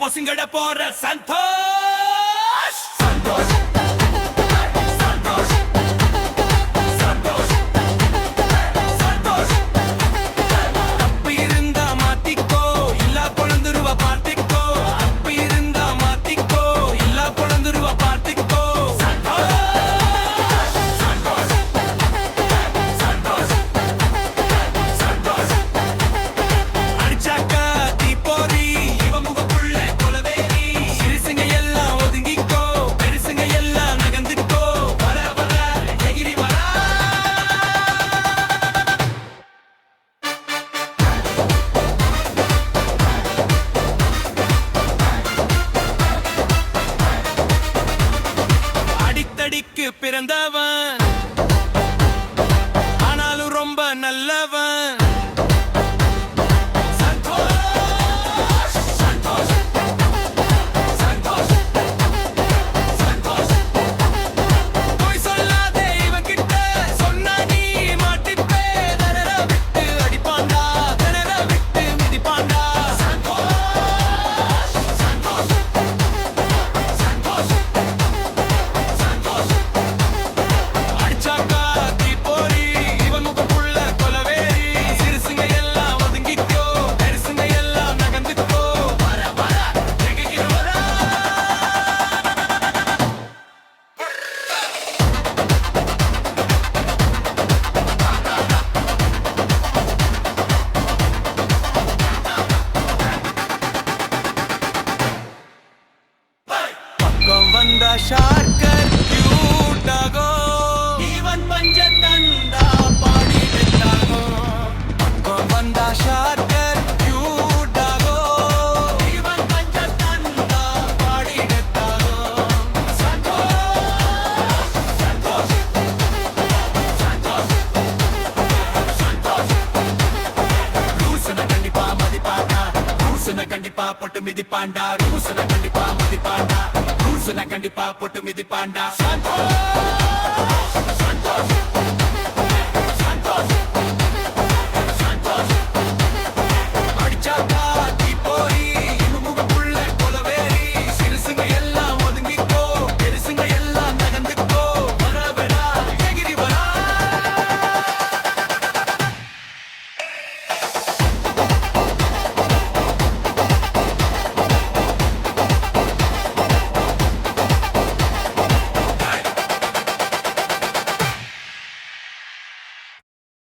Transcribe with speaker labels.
Speaker 1: பொசுங்கட போற சந்தோஷ் சந்தோஷ் பிறந்தவன் ஆனாலும் ரொம்ப நல்லவன் வந்த ஷார்க்கர் கியூட்டாகோ இவன் பஞ்ச தந்தா பாடிட்டாகோ வந்த ஷார்க்கர் கியூட்டாகோ இவன் பஞ்ச தந்தா பாடிட்டாகோ சந்தோஷ் சந்தோஷ் சந்தோஷ் சந்தோஷ் ரூசன கண்டிப்பா மதிப்பாண்டா ரூசன கண்டிப்பா பொட்டு மிதிப்பாண்டா ரூசன கண்டிப்பா மதிப்பாண்டா கண்டிப்பா பொட்டு மிதிப்பாண்டா